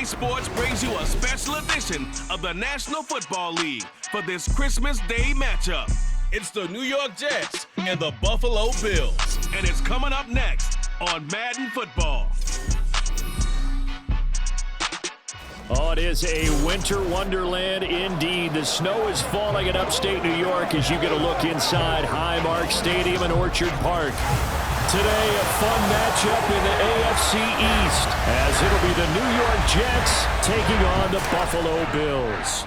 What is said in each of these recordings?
EA Sports brings you a special edition of the National Football League for this Christmas Day matchup. It's the New York Jets and the Buffalo Bills, and it's coming up next on Madden Football. Oh, it is a winter wonderland indeed. The snow is falling in upstate New York as you get a look inside Highmark Stadium in Orchard Park. Today, a fun matchup in the AFC East as it'll be the New York Jets taking on the Buffalo Bills.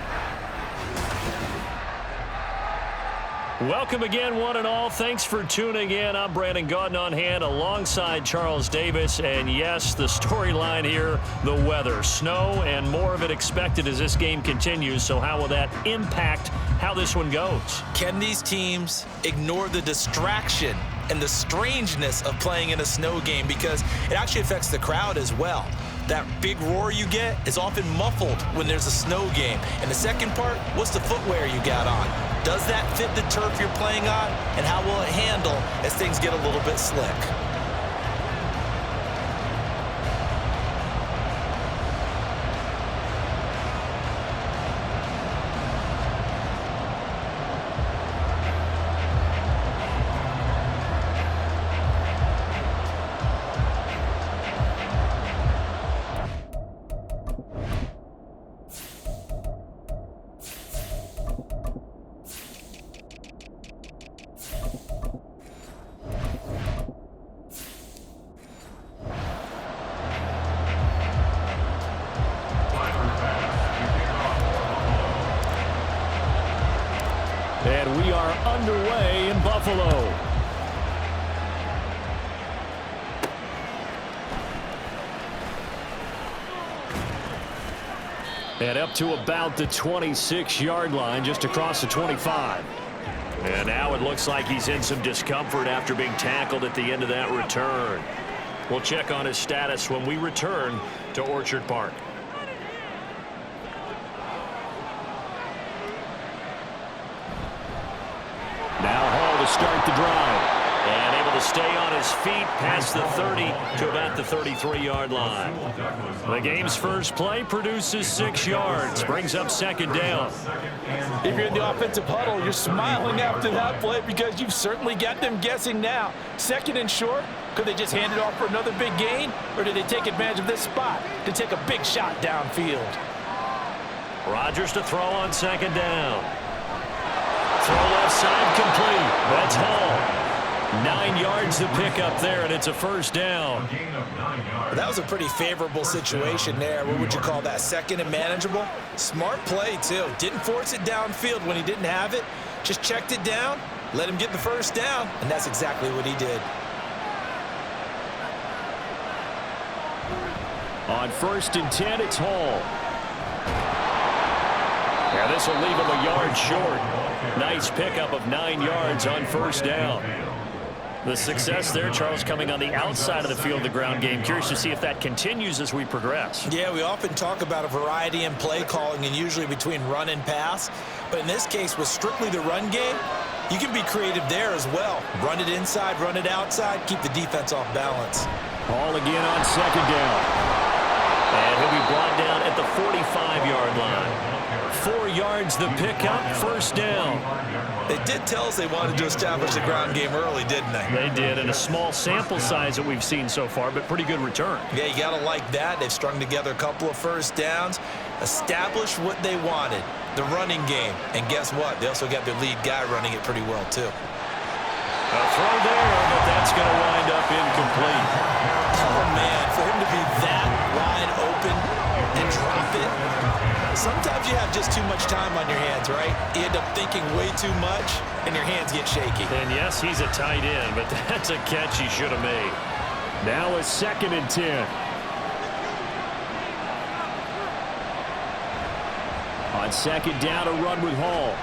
Welcome again, one and all. Thanks for tuning in. I'm Brandon Gaudin on hand alongside Charles Davis. And yes, the storyline here, the weather. Snow and more of it expected as this game continues. So how will that impact how this one goes? Can these teams ignore the distraction and the strangeness of playing in a snow game? Because it actually affects the crowd as well. That big roar you get is often muffled when there's a snow game. And the second part, what's the footwear you got on? Does that fit the turf you're playing on? And how will it handle as things get a little bit slick? And we are underway in Buffalo. And up to about the 26-yard line, just across the 25. And now it looks like he's in some discomfort after being tackled at the end of that return. We'll check on his status when we return to Orchard Park. Now Hall to start the drive. And able to stay on his feet past the 30 to about the 33-yard line. The game's first play produces 6 yards. Brings up second down. If you're in the offensive huddle, you're smiling after that play because you've certainly got them guessing now. Second and short, could they just hand it off for another big gain? Or did they take advantage of this spot to take a big shot downfield? Rodgers to throw on second down. Throw left side complete. That's Hall. 9 yards to pick up there, and it's a first down. That was a pretty favorable situation there. What would you call that? Second and manageable? Smart play, too. Didn't force it downfield when he didn't have it. Just checked it down, let him get the first down, and that's exactly what he did. On 1st and 10, it's Hall. Yeah, this will leave him a yard short. Nice pickup of 9 yards on first down. The success there, Charles, coming on the outside of the field, the ground game. Curious to see if that continues as we progress. Yeah, we often talk about a variety in play calling and usually between run and pass. But in this case, with strictly the run game, you can be creative there as well. Run it inside, run it outside, keep the defense off balance. Hall again on second down. And he'll be brought down at the 45-yard line. 4 yards the pickup, first down. They did tell us they wanted to establish the ground game early, didn't they? They did, and a small sample size that we've seen so far, but pretty good return. Yeah, you got to like that. They've strung together a couple of first downs, established what they wanted, the running game. And guess what? They also got their lead guy running it pretty well, too. A throw there, but that's going to wind up incomplete. Oh, man, for him to be that wide open and drop it. Sometimes you have just too much time on your hands, right? You end up thinking way too much, and your hands get shaky. And yes, he's a tight end, but that's a catch he should have made. Now a 2nd and 10. On second down, a run with Hall.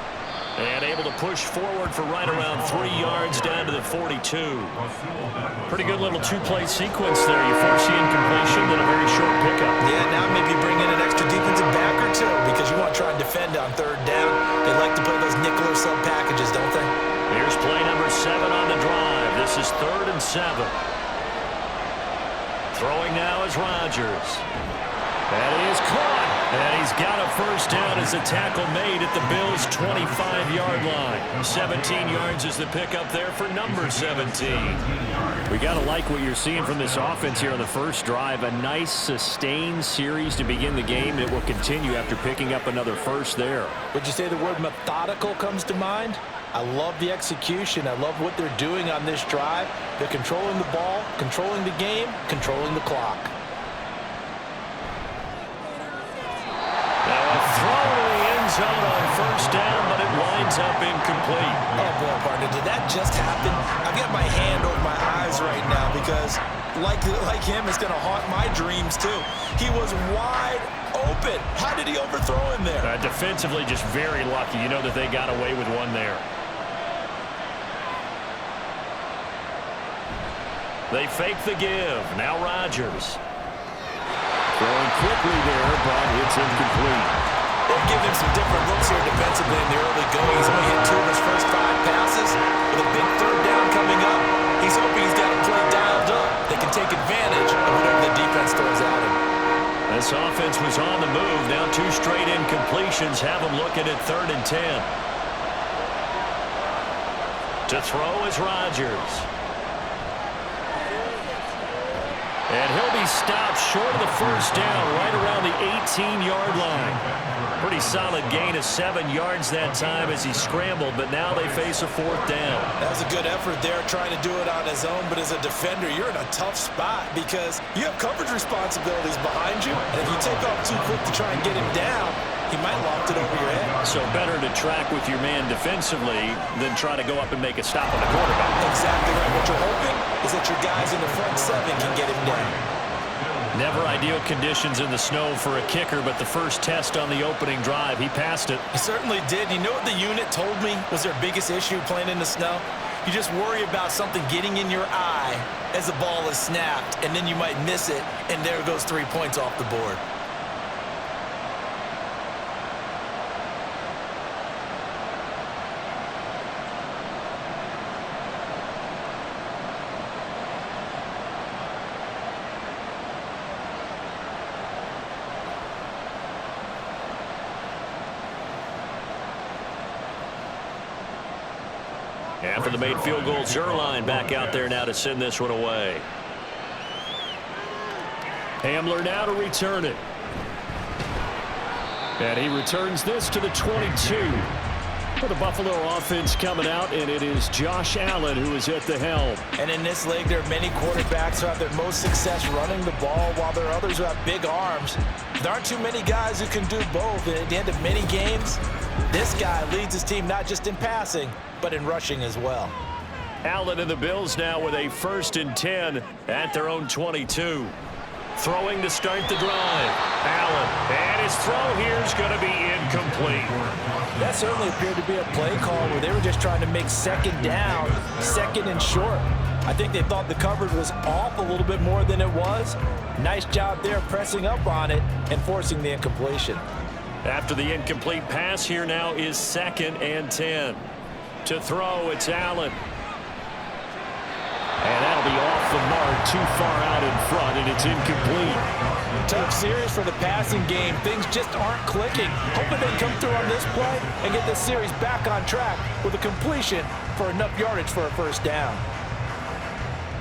And able to push forward for right around 3 yards down to the 42. Pretty good little two-play sequence there. You force the incompletion, then a very short pickup. Yeah, now maybe bring in an extra defensive back or two because you want to try and defend on third down. They like to play those nickel or sub packages, don't they? Here's play number 7 on the drive. This is 3rd and 7. Throwing now is Rodgers. That is caught. And he's got a first down as the tackle made at the Bills' 25-yard line. 17 yards is the pickup there for number 17. We got to like what you're seeing from this offense here on the first drive. A nice sustained series to begin the game. It will continue after picking up another first there. Would you say the word methodical comes to mind? I love the execution. I love what they're doing on this drive. They're controlling the ball, controlling the game, controlling the clock. Zone on first down, but it winds up incomplete. Oh, boy, partner, did that just happen? I've got my hand over my eyes right now because, like him, it's going to haunt my dreams, too. He was wide open. How did he overthrow him there? Defensively, just very lucky. You know that they got away with one there. They fake the give. Now Rodgers. Throwing quickly there, but it's incomplete. They're giving him some different looks here defensively in the early going. He's only hit 2 of his first 5 passes. With a big third down coming up, he's hoping he's got a play dialed up. They can take advantage of whatever the defense throws at him. This offense was on the move. Now 2 straight incompletions have them looking at 3rd and 10. To throw is Rodgers. And he'll be stopped short of the first down right around the 18-yard line. Pretty solid gain of 7 yards that time as he scrambled, but now they face a 4th down. That was a good effort there trying to do it on his own, but as a defender, you're in a tough spot because you have coverage responsibilities behind you, and if you take off too quick to try and get him down, he might loft it over your head. So better to track with your man defensively than try to go up and make a stop on the quarterback. Exactly right. What you're hoping is that your guys in the front 7 can get him down. Never ideal conditions in the snow for a kicker, but the first test on the opening drive, he passed it. He certainly did. You know what the unit told me was their biggest issue playing in the snow? You just worry about something getting in your eye as the ball is snapped, and then you might miss it, and there goes 3 points off the board. After the made field goal, Zerline back out there now to send this one away. Hamler now to return it. And he returns this to the 22. For the Buffalo offense coming out, and it is Josh Allen who is at the helm. And in this league, there are many quarterbacks who have their most success running the ball, while there are others who have big arms. There aren't too many guys who can do both, and at the end of many games, this guy leads his team not just in passing, but in rushing as well. Allen and the Bills now with a 1st and 10 at their own 22. Throwing to start the drive. Allen, and his throw here is going to be incomplete. That certainly appeared to be a play call where they were just trying to make 2nd down, 2nd and short. I think they thought the coverage was off a little bit more than it was. Nice job there pressing up on it and forcing the incompletion. After the incomplete pass, here now is 2nd and 10. To throw, it's Allen. And that'll be off the mark, too far out in front, and it's incomplete. Tough series for the passing game. Things just aren't clicking. Hoping they come through on this play and get this series back on track with a completion for enough yardage for a first down.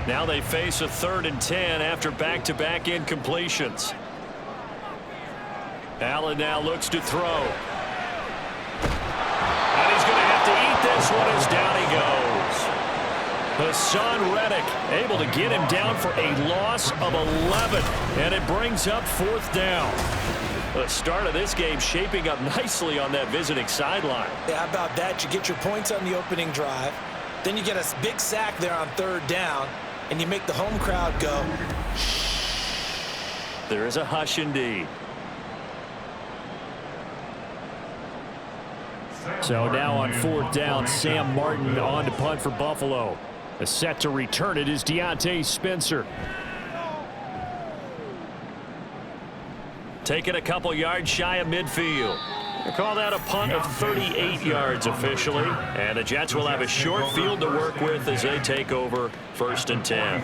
Now they face a 3rd and 10 after back-to-back incompletions. Allen now looks to throw. And he's going to have to eat this one as down he goes. Hassan Reddick able to get him down for a loss of 11. And it brings up 4th down. The start of this game shaping up nicely on that visiting sideline. Yeah, how about that? You get your points on the opening drive. Then you get a big sack there on 3rd down. And you make the home crowd go, shh. There is a hush indeed. So now on 4th down, Sam Martin on to punt for Buffalo. A set to return it is Deontay Spencer. Taking a couple yards shy of midfield. They call that a punt of 38 yards officially. And the Jets will have a short field to work with as they take over 1st and 10.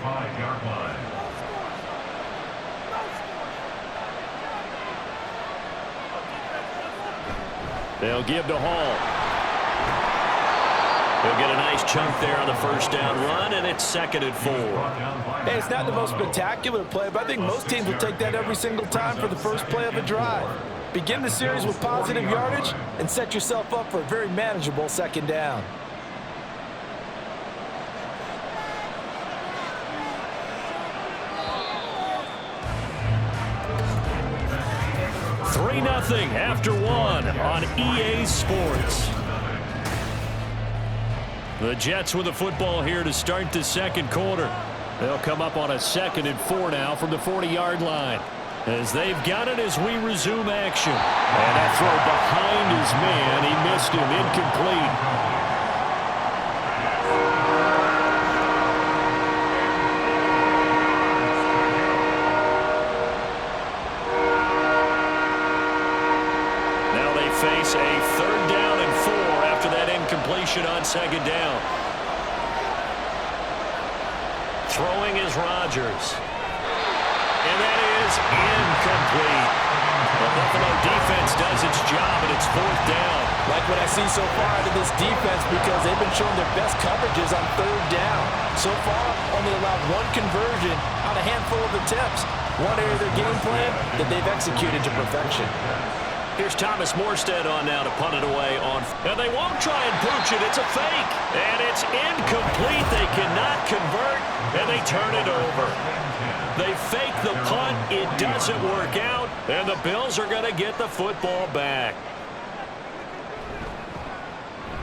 They'll give to Hall. He'll get a nice chunk there on the first down run, and it's 2nd and 4. Hey, it's not the most spectacular play, but I think most teams will take that every single time for the first play of a drive. Begin the series with positive yardage and set yourself up for a very manageable 2nd down. Nothing after 1 on EA Sports. The Jets with the football here to start the 2nd quarter. They'll come up on a 2nd and 4 now from the 40-yard line. As they've got it as we resume action. And that throw behind his man. He missed him. Incomplete. Face a 3rd down and 4 after that incompletion on 2nd down. Throwing is Rodgers. And that is incomplete. The Buffalo defense does its job, and it's 4th down. Like what I see so far out of this defense, because they've been showing their best coverages on 3rd down. So far, only allowed 1 conversion on a handful of attempts. One area of their game plan that they've executed to perfection. Here's Thomas Morstead on now to punt it away on. And they won't try and pooch it. It's a fake. And it's incomplete. They cannot convert. And they turn it over. They fake the punt. It doesn't work out. And the Bills are going to get the football back.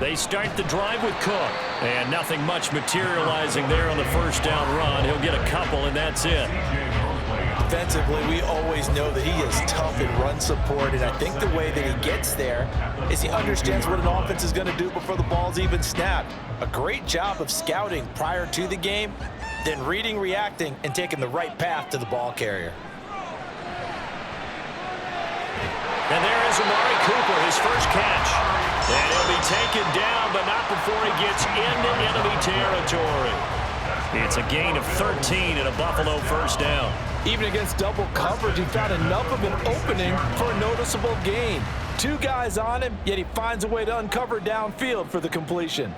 They start the drive with Cook. And nothing much materializing there on the first down run. He'll get a couple, and that's it. Defensively, we always know that he is tough in run support, and I think the way that he gets there is he understands what an offense is going to do before the ball's even snapped. A great job of scouting prior to the game, then reading, reacting, and taking the right path to the ball carrier. And there is Amari Cooper, his first catch. And he'll be taken down, but not before he gets into enemy territory. It's a gain of 13 and a Buffalo first down. Even against double coverage, he found enough of an opening for a noticeable gain. 2 guys on him, yet he finds a way to uncover downfield for the completion.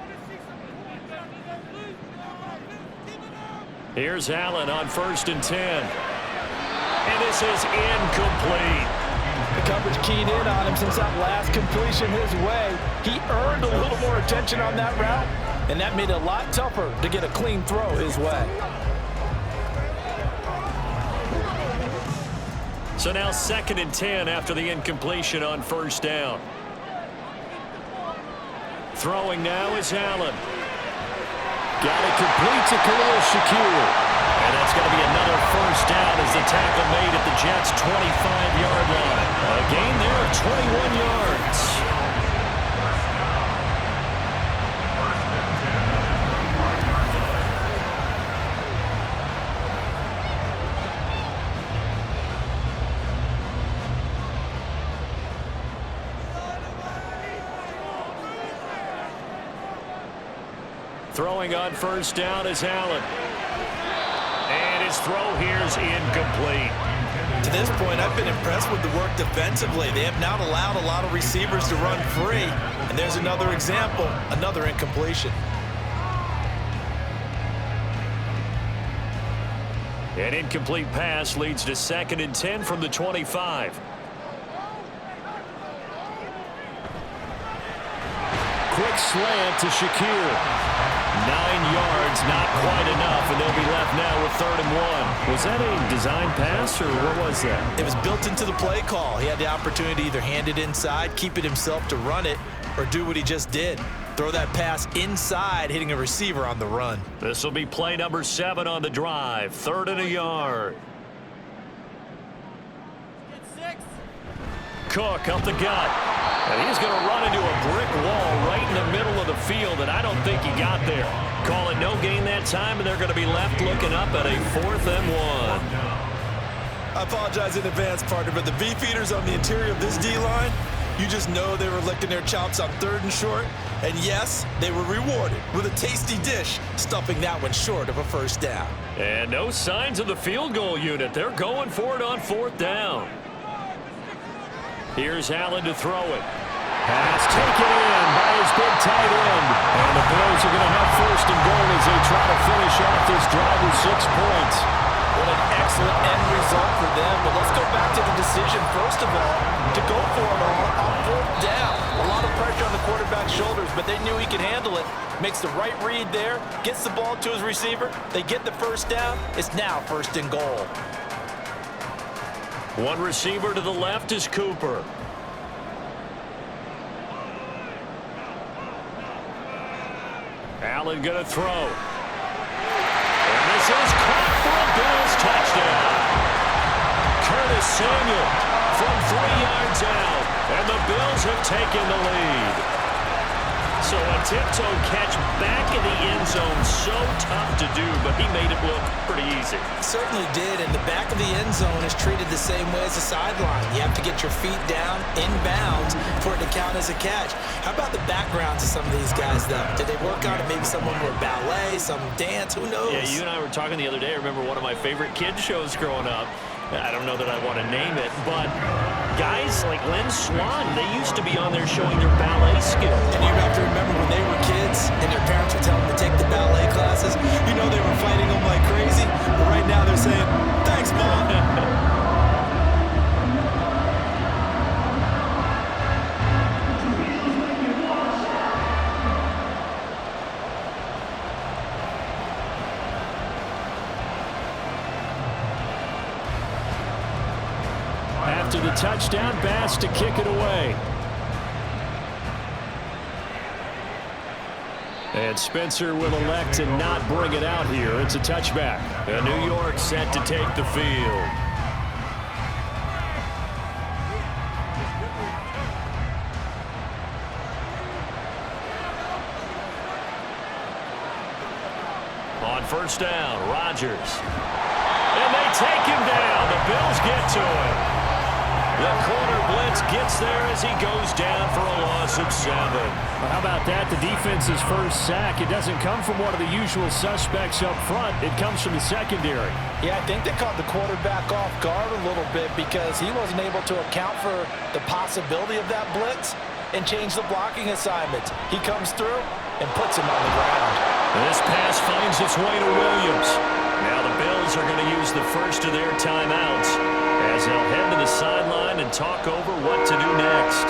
Here's Allen on 1st and 10. And this is incomplete. The coverage keyed in on him since that last completion his way. He earned a little more attention on that route, and that made it a lot tougher to get a clean throw his way. So now 2nd and 10 after the incompletion on 1st down. Throwing now is Allen. Got it complete to Khalil Shakir. And that's going to be another first down as the tackle made at the Jets' 25-yard line. A gain there of 21 yards. Throwing on 1st down is Allen. And his throw here is incomplete. To this point, I've been impressed with the work defensively. They have not allowed a lot of receivers to run free. And there's another example, another incompletion. An incomplete pass leads to 2nd and 10 from the 25. Quick slant to Shakir. 9 yards, not quite enough, and they'll be left now with 3rd and 1. Was that a design pass, or what was that? It was built into the play call. He had the opportunity to either hand it inside, keep it himself to run it, or do what he just did. Throw that pass inside, hitting a receiver on the run. This will be play number 7 on the drive. 3rd and a yard. Cook up the gut. And he's going to run into a brick wall right in the middle of the field, and I don't think he got there. Call it no gain that time, and they're going to be left looking up at a 4th and 1. I apologize in advance, partner, but the beefeaters on the interior of this D-line, you just know they were licking their chops on 3rd and short. And yes, they were rewarded with a tasty dish, stuffing that one short of a first down. And no signs of the field goal unit. They're going for it on 4th down. Here's Allen to throw it. Pass taken in by his big tight end. And the Bills are going to have first and goal as they try to finish off this drive with 6 points. What an excellent end result for them. But let's go back to the decision, first of all, to go for it all on 4th down. A lot of pressure on the quarterback's shoulders, but they knew he could handle it. Makes the right read there, gets the ball to his receiver. They get the first down. It's now first and goal. One receiver to the left is Cooper. Allen going to throw. And this is caught for a Bills touchdown. Curtis Samuel from 3 yards out. And the Bills have taken the lead. So a tiptoe catch back in the end zone, so tough to do, but he made it look pretty easy. Certainly did, and the back of the end zone is treated the same way as the sideline. You have to get your feet down in bounds for it to count as a catch. How about the backgrounds of some of these guys, though? Did they work out it? Maybe someone were ballet, some dance, who knows? Yeah, you and I were talking the other day. I remember one of my favorite kids shows growing up. I don't know that I want to name it, but guys like Lynn Swan, they used to be on there showing their ballet skills. And you have to remember when they were kids and their parents were telling them to take the ballet classes, you know they were fighting them like crazy, but right now they're saying, thanks, Mom. After the touchdown, Bass to kick it away. And Spencer will elect to not bring it out here. It's a touchback. And New York set to take the field. On first down, Rodgers. And they take him down. The Bills get to him. The corner blitz gets there as he goes down for a loss of 7. Well, how about that? The defense's first sack. It doesn't come from one of the usual suspects up front. It comes from the secondary. Yeah, I think they caught the quarterback off guard a little bit because he wasn't able to account for the possibility of that blitz and change the blocking assignments. He comes through and puts him on the ground. This pass finds its way to Williams. Now the Bills are going to use the first of their timeouts as they'll head to the sideline and talk over what to do next.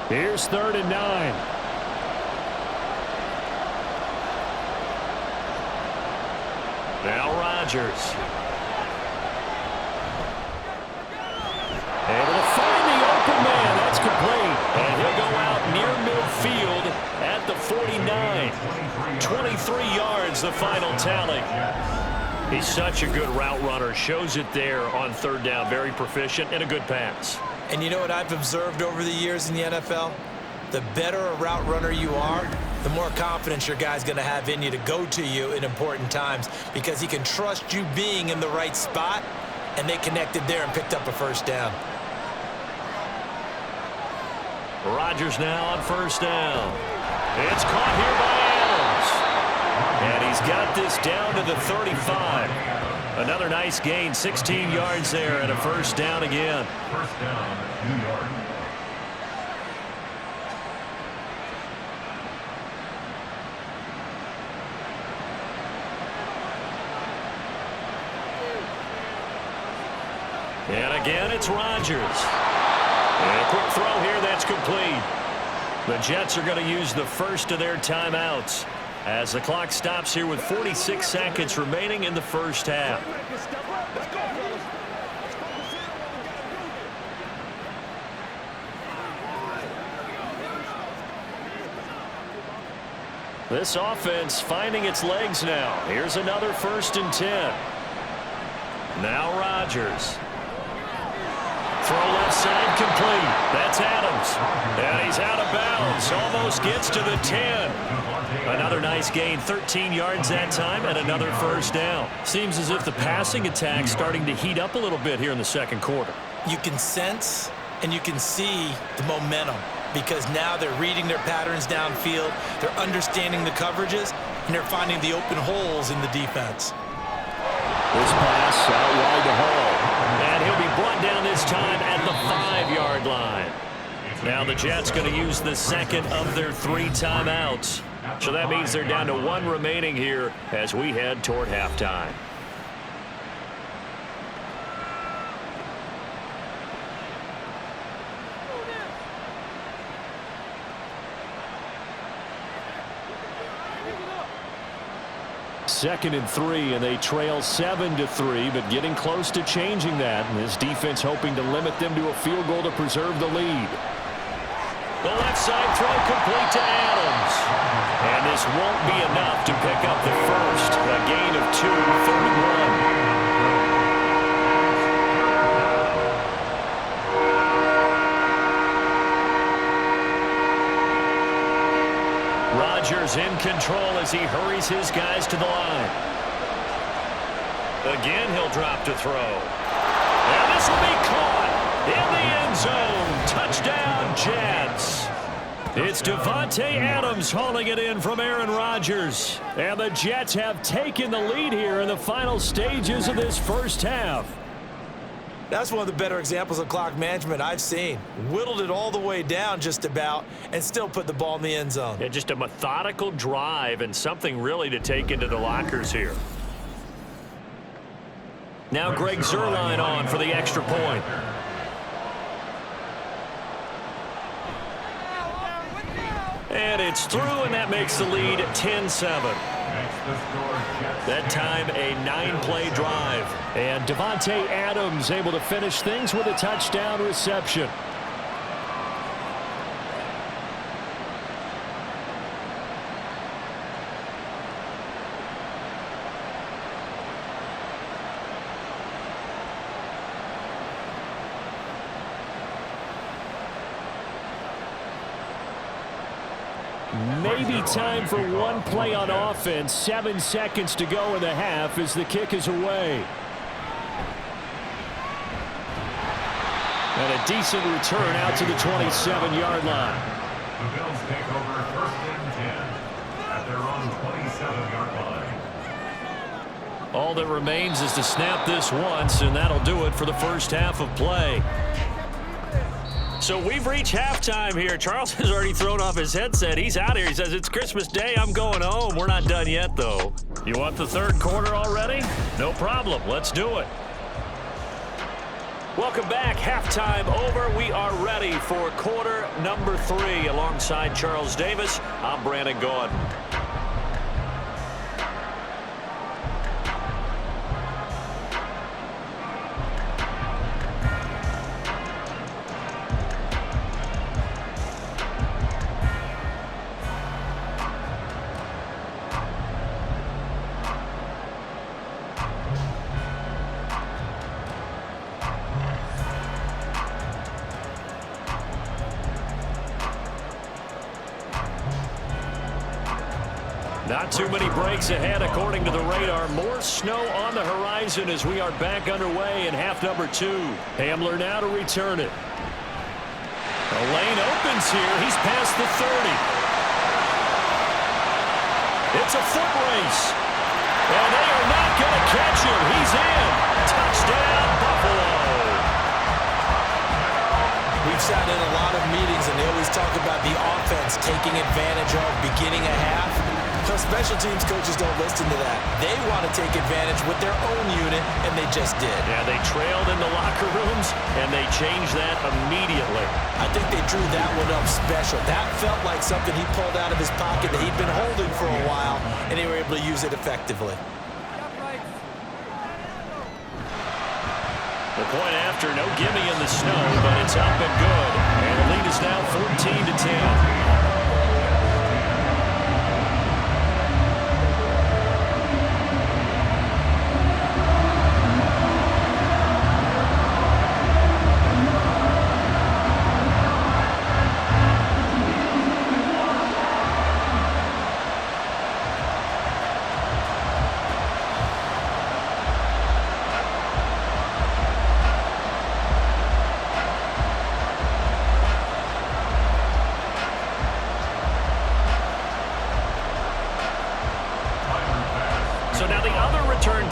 Here's 3rd and 9. Now Rodgers. Able to find the open man. That's complete. And he'll go out near midfield at the 49. 23 yards, the final tally. He's such a good route runner. Shows it there on 3rd down. Very proficient and a good pass. And you know what I've observed over the years in the NFL? The better a route runner you are, the more confidence your guy's going to have in you to go to you in important times because he can trust you being in the right spot, and they connected there and picked up a first down. Rodgers now on first down. It's caught here by Adams. And he's got this down to the 35. Another nice gain, 16 yards there, and a first down again. First down, New York. And again, it's Rodgers. And a quick throw here, that's complete. The Jets are going to use the first of their timeouts as the clock stops here with 46 seconds remaining in the first half. This offense finding its legs now. Here's another 1st and 10. Now Rodgers. Throw left side complete. That's Adams. And he's out of bounds. Almost gets to the 10. Another nice gain, 13 yards that time, and another first down. Seems as if the passing attack's starting to heat up a little bit here in the second quarter. You can sense and you can see the momentum because now they're reading their patterns downfield. They're understanding the coverages, and they're finding the open holes in the defense. This pass out wide to Hall. And he'll be brought down this time at the 5-yard line. Now the Jets going to use the second of their 3 timeouts. So that means they're down to 1 remaining here as we head toward halftime. Second and 3, and they trail 7-3, but getting close to changing that. And this defense hoping to limit them to a field goal to preserve the lead. The left side throw complete to Adams. And this won't be enough to pick up the first. A gain of 2, 3rd and 1. Rodgers in control as he hurries his guys to the line. Again, he'll drop to throw. And this will be caught in the end zone. Touchdown, Jets. It's Davante Adams hauling it in from Aaron Rodgers. And the Jets have taken the lead here in the final stages of this first half. That's one of the better examples of clock management I've seen. Whittled it all the way down just about and still put the ball in the end zone. Yeah, just a methodical drive and something really to take into the lockers here. Now Greg Zuerlein on for the extra point. And it's through, and that makes the lead 10-7. That time, a 9-play drive. And Davante Adams able to finish things with a touchdown reception. Maybe time for one play on offense. 7 seconds to go in the half as the kick is away. And a decent return out to the 27-yard line. The Bills take over 1st and 10 at their own 27-yard line. All that remains is to snap this once, and that'll do it for the first half of play. So we've reached halftime here. Charles has already thrown off his headset. He's out here. He says, it's Christmas Day. I'm going home. We're not done yet, though. You want the third quarter already? No problem. Let's do it. Welcome back. Halftime over. We are ready for quarter number 3. Alongside Charles Davis, I'm Brandon Gaudin. Not too many breaks ahead according to the radar. More snow on the horizon as we are back underway in half number 2. Hamler now to return it. The lane opens here. He's past the 30. It's a foot race. And they are not going to catch him. He's in. Touchdown, Buffalo. We've sat in a lot of meetings, and they always talk about the offense taking advantage of beginning a half. So special teams coaches don't listen to that. They want to take advantage with their own unit, and they just did. Yeah, they trailed in the locker rooms, and they changed that immediately. I think they drew that one up special. That felt like something he pulled out of his pocket that he'd been holding for a while, and they were able to use it effectively. The point after, no gimme in the snow, but it's up and good. And the lead is now 14-10.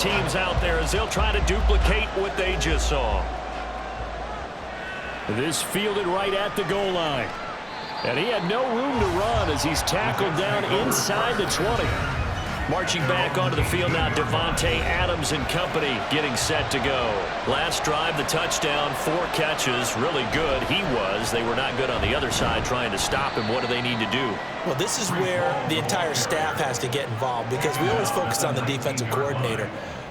teams out there as they'll try to duplicate what they just saw. This fielded right at the goal line. And he had no room to run as he's tackled down inside the 20. Marching back onto the field now, Devontae Adams and company getting set to go. Last drive, the touchdown, 4 catches, really good. He was. They were not good on the other side trying to stop him. What do they need to do? Well, this is where the entire staff has to get involved because we always focus on the defensive coordinator.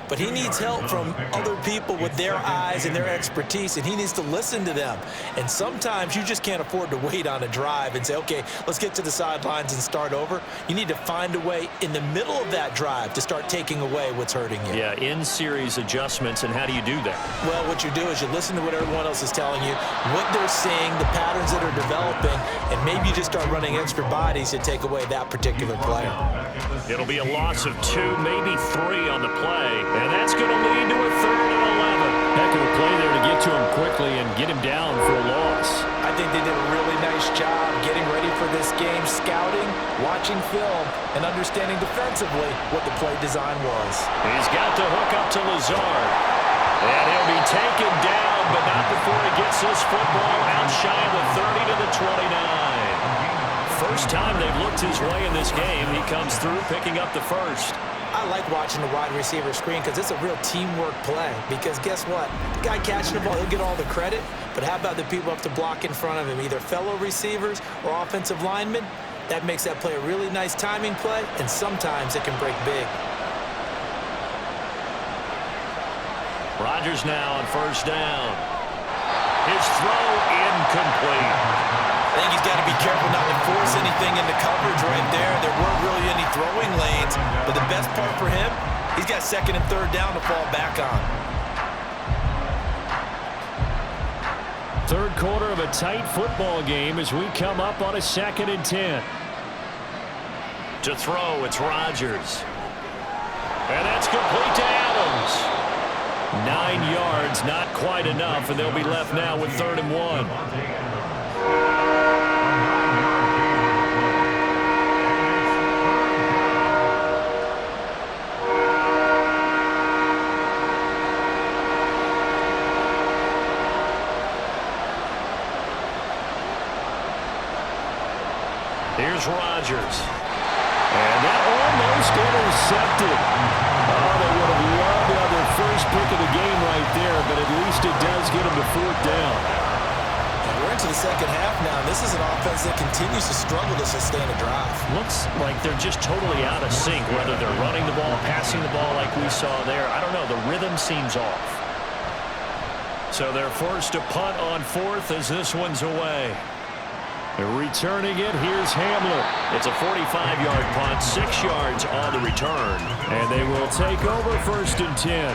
But he needs help from other people with their eyes and their expertise, and he needs to listen to them. And sometimes you just can't afford to wait on a drive and say, okay, let's get to the sidelines and start over. You need to find a way in the middle of that drive to start taking away what's hurting you. Yeah, in-series adjustments, and how do you do that? Well, what you do is you listen to what everyone else is telling you, what they're seeing, the patterns that are developing, and maybe you just start running extra bodies to take away that particular player. It'll be a loss of 2, maybe 3 on the play. And that's going to lead to a 3rd and 11. Heck of a play there to get to him quickly and get him down for a loss. I think they did a really nice job getting ready for this game, scouting, watching film, and understanding defensively what the play design was. He's got to hook up to Lazard. And he'll be taken down, but not before he gets this football out shy of the 30 to the 29. First time they've looked his way in this game. He comes through picking up the first. I like watching the wide receiver screen because it's a real teamwork play. Because guess what? The guy catching the ball, he'll get all the credit. But how about the people up to block in front of him, either fellow receivers or offensive linemen? That makes that play a really nice timing play, and sometimes it can break big. Rodgers now on first down. His throw incomplete. I think he's got to be careful not to force anything into coverage right there. There weren't really any throwing lanes, but the best part for him, he's got 2nd and 3rd down to fall back on. Third quarter of a tight football game as we come up on a 2nd and 10. To throw, it's Rodgers. And that's complete to Adams. 9 yards, not quite enough, and they'll be left now with 3rd and 1. Here's Rodgers. And that almost intercepted. Oh, they would have loved to have their first pick of the game right there, but at least it does get them to 4th down. And we're into the second half now. This is an offense that continues to struggle to sustain a drive. Looks like they're just totally out of sync, whether they're running the ball, passing the ball like we saw there. I don't know. The rhythm seems off. So they're forced to punt on 4th as this one's away. Returning it, here's Hamler. It's a 45-yard punt, 6 yards on the return. And they will take over 1st and 10.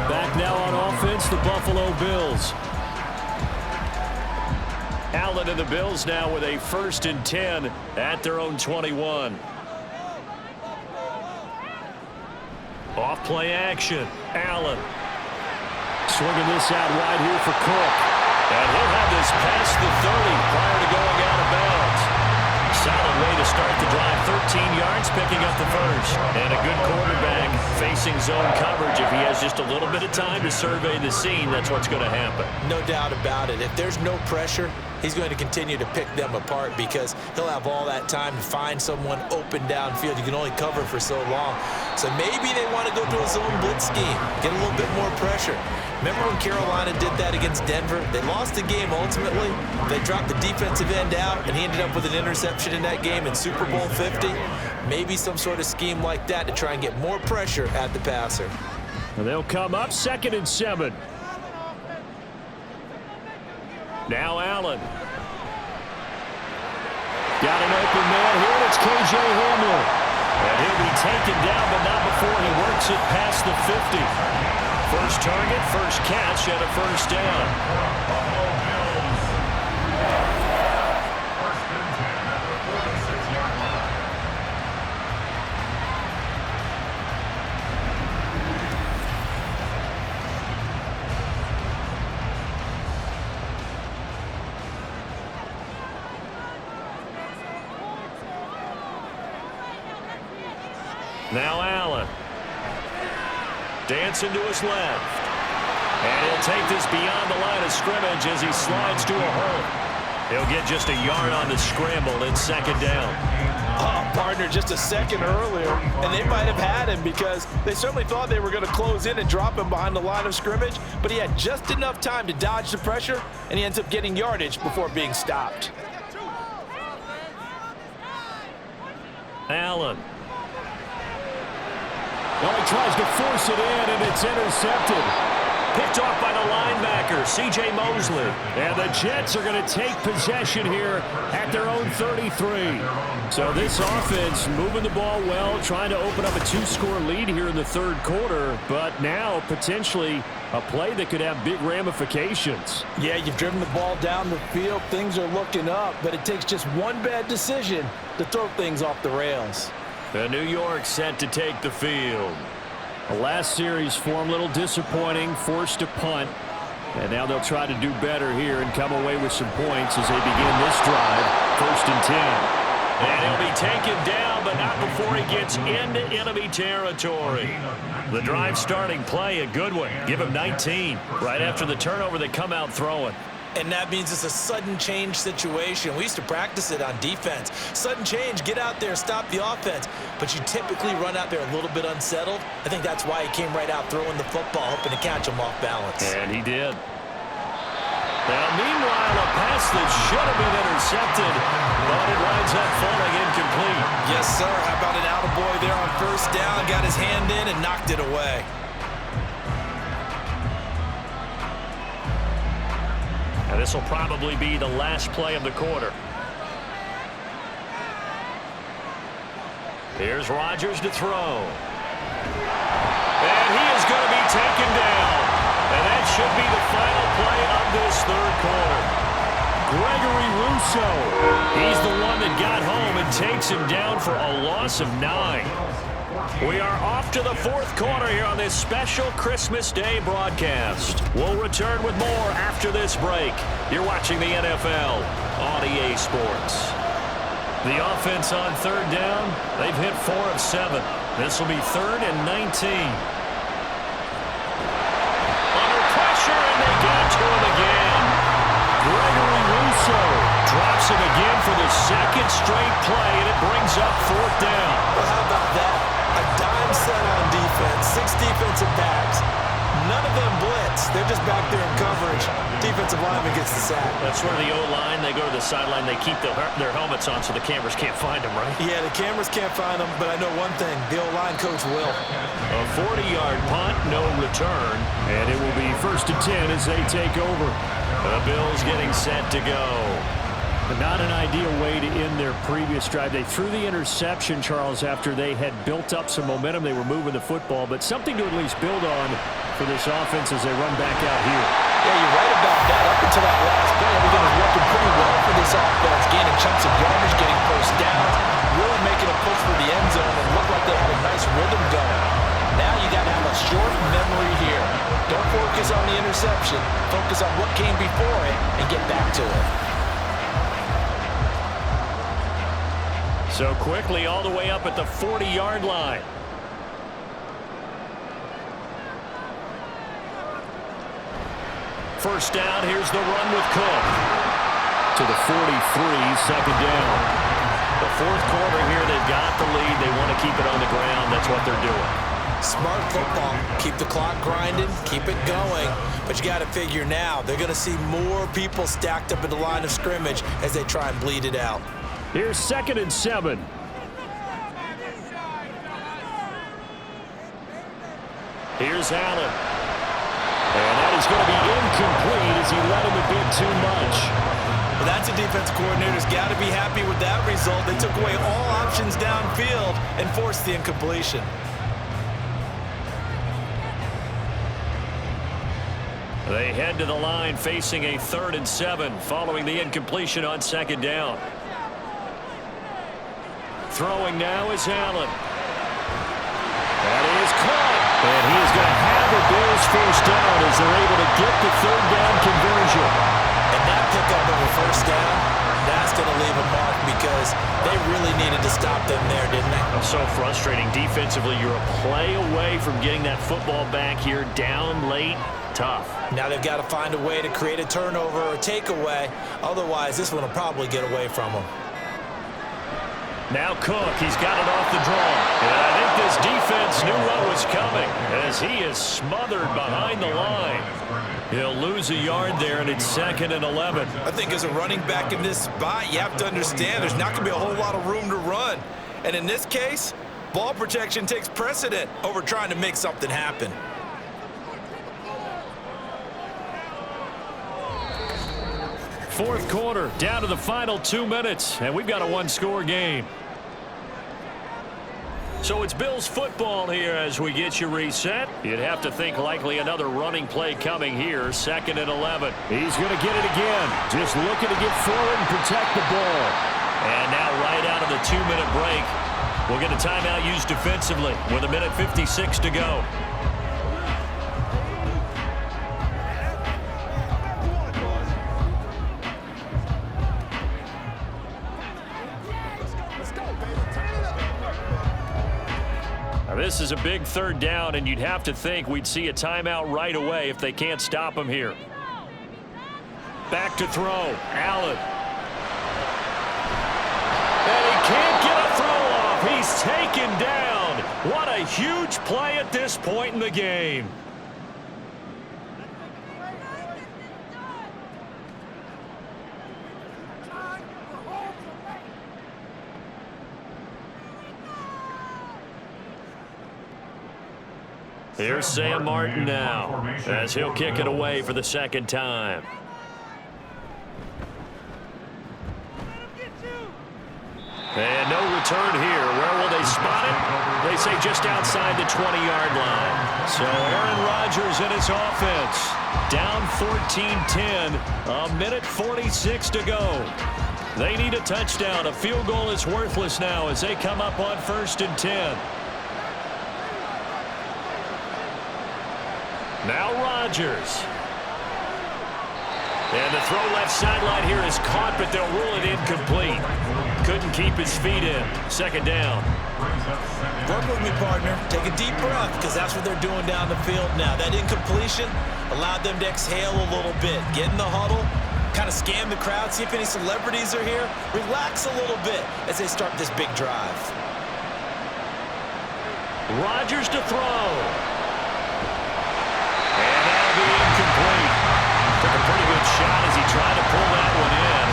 Back now on offense, the Buffalo Bills. Allen and the Bills now with a 1st and 10 at their own 21. Off play action. Allen. Swinging this out wide here for Cook. And he'll have this past the 30 prior to going out of bounds. Solid way to start the drive. 13 yards, picking up the first. And a good quarterback facing zone coverage. If he has just a little bit of time to survey the scene, that's what's going to happen. No doubt about it. If there's no pressure, he's going to continue to pick them apart because he'll have all that time to find someone open downfield. You can only cover for so long. So maybe they want to go to a zone blitz scheme, get a little bit more pressure. Remember when Carolina did that against Denver? They lost the game ultimately. They dropped the defensive end out, and he ended up with an interception in that game in Super Bowl 50. Maybe some sort of scheme like that to try and get more pressure at the passer. And they'll come up 2nd and 7. Now Allen. Got an open man here, and it's K.J. Hamler. And he'll be taken down, but not before he works it past the 50. First target, first catch, and a 1st down. Now Allen. dancing to his left. And he'll take this beyond the line of scrimmage as he slides to a hole. He'll get just a yard on the scramble in second down. Partner, just a second earlier, and they might have had him because they certainly thought they were going to close in and drop him behind the line of scrimmage, but he had just enough time to dodge the pressure, and he ends up getting yardage before being stopped. Allen. Well, he tries to force it in, and it's intercepted. Picked off by the linebacker, C.J. Mosley. And the Jets are going to take possession here at their own 33. So this offense moving the ball well, trying to open up a 2-score lead here in the third quarter, but now potentially a play that could have big ramifications. Yeah, you've driven the ball down the field. Things are looking up, but it takes just one bad decision to throw things off the rails. The New York set to take the field. The last series for him, a little disappointing, forced to punt. And now they'll try to do better here and come away with some points as they begin this drive. 1st and 10. And he'll be taken down, but not before he gets into enemy territory. The drive starting play, a good one. Give him 19. Right after the turnover, they come out throwing. And that means it's a sudden change situation. We used to practice it on defense. Sudden change, get out there, stop the offense. But you typically run out there a little bit unsettled. I think that's why he came right out throwing the football, hoping to catch him off balance. And he did. Now, meanwhile, a pass that should have been intercepted, but it winds up falling incomplete. Yes, sir. How about an attaboy there on 1st down? Got his hand in and knocked it away. And this will probably be the last play of the quarter. Here's Rodgers to throw. And he is going to be taken down. And that should be the final play of this third quarter. Gregory Rousseau. He's the one that got home and takes him down for a loss of 9. We are off to the 4th quarter here on this special Christmas Day broadcast. We'll return with more after this break. You're watching the NFL on EA Sports. The offense on 3rd down, they've hit 4 of 7. This will be 3rd and 19. Under pressure, and they got to him again. Gregory Rousseau drops him again for the 2nd straight play, and it brings up 4th down. Well, how about that? A dime set on defense, 6 defensive backs. None of them blitz. They're just back there in coverage. Defensive lineman gets the sack. That's where the O-line, they go to the sideline, they keep their helmets on so the cameras can't find them, right? Yeah, the cameras can't find them, but I know one thing. The O-line coach will. A 40-yard punt, no return. And it will be 1st and 10 as they take over. The Bills getting set to go. But not an ideal way to end their previous drive. They threw the interception, Charles, after they had built up some momentum. They were moving the football, but something to at least build on for this offense as they run back out here. Yeah, you're right about that. Up until that last play, everything was working pretty well for this offense, gaining chunks of yardage, getting 1st downs, really making a push for the end zone, and looked like they had a nice rhythm going. Now you got to have a short memory here. Don't focus on the interception. Focus on what came before it and get back to it. So quickly all the way up at the 40-yard line. First down, here's the run with Cook. To the 43, 2nd down. The 4th quarter here, they've got the lead. They want to keep it on the ground. That's what they're doing. Smart football. Keep the clock grinding, keep it going. But you got to figure now, they're going to see more people stacked up at the line of scrimmage as they try and bleed it out. Here's 2nd and 7. Here's Allen. And that is going to be incomplete as he let him a bit too much. Well, that's a defensive coordinator's got to be happy with that result. They took away all options downfield and forced the incompletion. They head to the line facing a 3rd and 7 following the incompletion on 2nd down. Throwing now is Allen. That is caught. And he is going to have the Bills 1st down as they're able to get the 3rd down conversion. And that pickup of a 1st down, that's going to leave a mark because they really needed to stop them there, didn't they? So frustrating. Defensively, you're a play away from getting that football back here, down late. Tough. Now they've got to find a way to create a turnover or takeaway. Otherwise, this one will probably get away from them. Now Cook, he's got it off the draw. And I think this defense knew what was coming as he is smothered behind the line. He'll lose a yard there, and it's 2nd and 11. I think as a running back in this spot, you have to understand there's not going to be a whole lot of room to run. And in this case, ball protection takes precedent over trying to make something happen. Fourth quarter, down to the final 2 minutes, and we've got a one-score game. So it's Bills football here as we get you reset. You'd have to think likely another running play coming here, 2nd and 11. He's going to get it again. Just looking to get forward and protect the ball. And now right out of the 2-minute break, we'll get a timeout used defensively with 1:56 to go. This is a big 3rd down, and you'd have to think we'd see a timeout right away if they can't stop him here. Back to throw. Allen. And he can't get a throw off. He's taken down. What a huge play at this point in the game. Here's Sam Martin now as he'll kick it away for the 2nd time. And no return here. Where will they spot it? They say just outside the 20-yard line. So Aaron Rodgers and his offense down 14-10, 1:46 to go. They need a touchdown. A field goal is worthless now as they come up on 1st and 10. Now Rodgers. And the throw left sideline here is caught, but they'll rule it incomplete. Couldn't keep his feet in. 2nd down. Work with me, partner. Take a deep breath because that's what they're doing down the field now. That incompletion allowed them to exhale a little bit. Get in the huddle, kind of scan the crowd, see if any celebrities are here. Relax a little bit as they start this big drive. Rodgers to throw. And that'll be incomplete. Took a pretty good shot as he tried to pull that one in.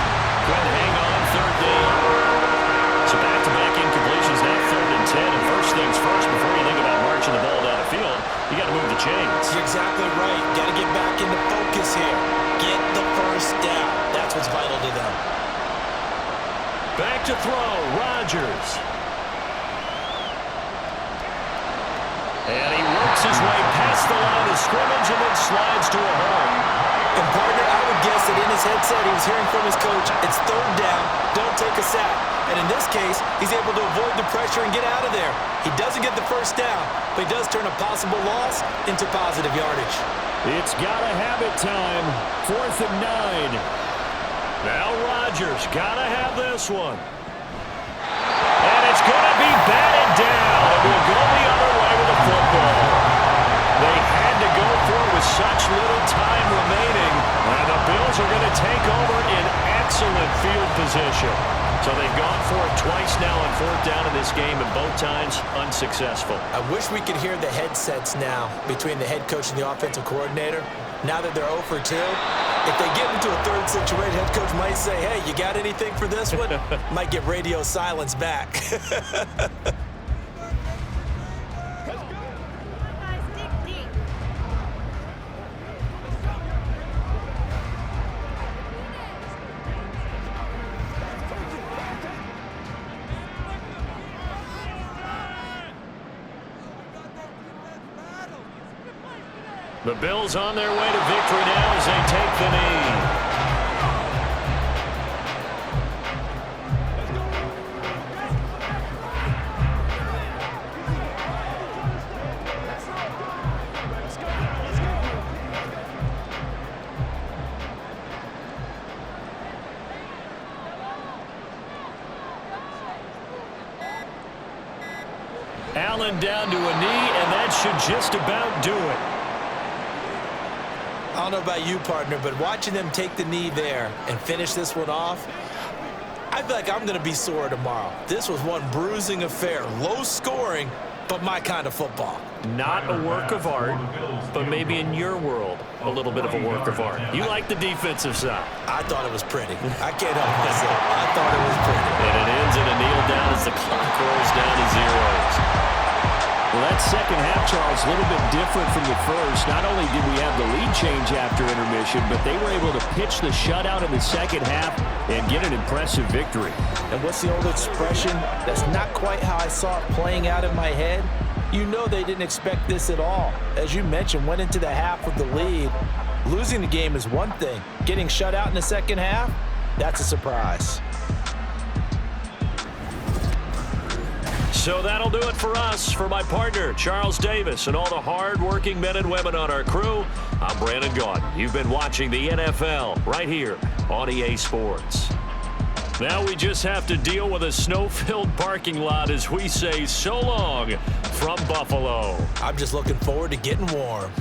Couldn't hang on, 3rd down. So back-to-back incompletions, now 3rd and 10. And first things first, before you think about marching the ball down the field, you got to move the chains. You're exactly right. Got to get back into focus here. Get the first down. That's what's vital to them. Back to throw, Rodgers. And he works his way past the line of scrimmage and then slides to a hole. And partner, I would guess that in his headset he was hearing from his coach, it's 3rd down, don't take a sack. And in this case, he's able to avoid the pressure and get out of there. He doesn't get the first down, but he does turn a possible loss into positive yardage. It's got to have it time. 4th and 9. Now Rodgers got to have this one. And it's going to be batted down. It will go the other way with the football. They had to go for it with such little time remaining. And the Bills are going to take over in excellent field position. So they've gone for it twice now on 4th down in this game, and both times unsuccessful. I wish we could hear the headsets now between the head coach and the offensive coordinator. Now that they're 0 for 2, if they get into a 3rd situation, head coach might say, hey, you got anything for this one? Might get radio silence back. The Bills on their way to victory now as they take the knee. Allen down to a knee, and that should just about do it. I don't know about you, partner, but watching them take the knee there and finish this one off, I feel like I'm going to be sore tomorrow. This was one bruising affair. Low scoring, but my kind of football. Not a work of art, but maybe in your world, a little bit of a work of art. You like the defensive side. I thought it was pretty. I can't help myself. I thought it was pretty. And it ends in a kneel down as the clock rolls down to zeros. Well, that second half, Charles, a little bit different from the first. Not only did we have the lead change after intermission, but they were able to pitch the shutout in the second half and get an impressive victory. And what's the old expression? That's not quite how I saw it playing out in my head. You know they didn't expect this at all. As you mentioned, went into the half with the lead. Losing the game is one thing. Getting shut out in the second half, that's a surprise. So that'll do it for us. For my partner, Charles Davis, and all the hard-working men and women on our crew, I'm Brandon Gaudin. You've been watching the NFL right here on EA Sports. Now we just have to deal with a snow-filled parking lot as we say so long from Buffalo. I'm just looking forward to getting warm.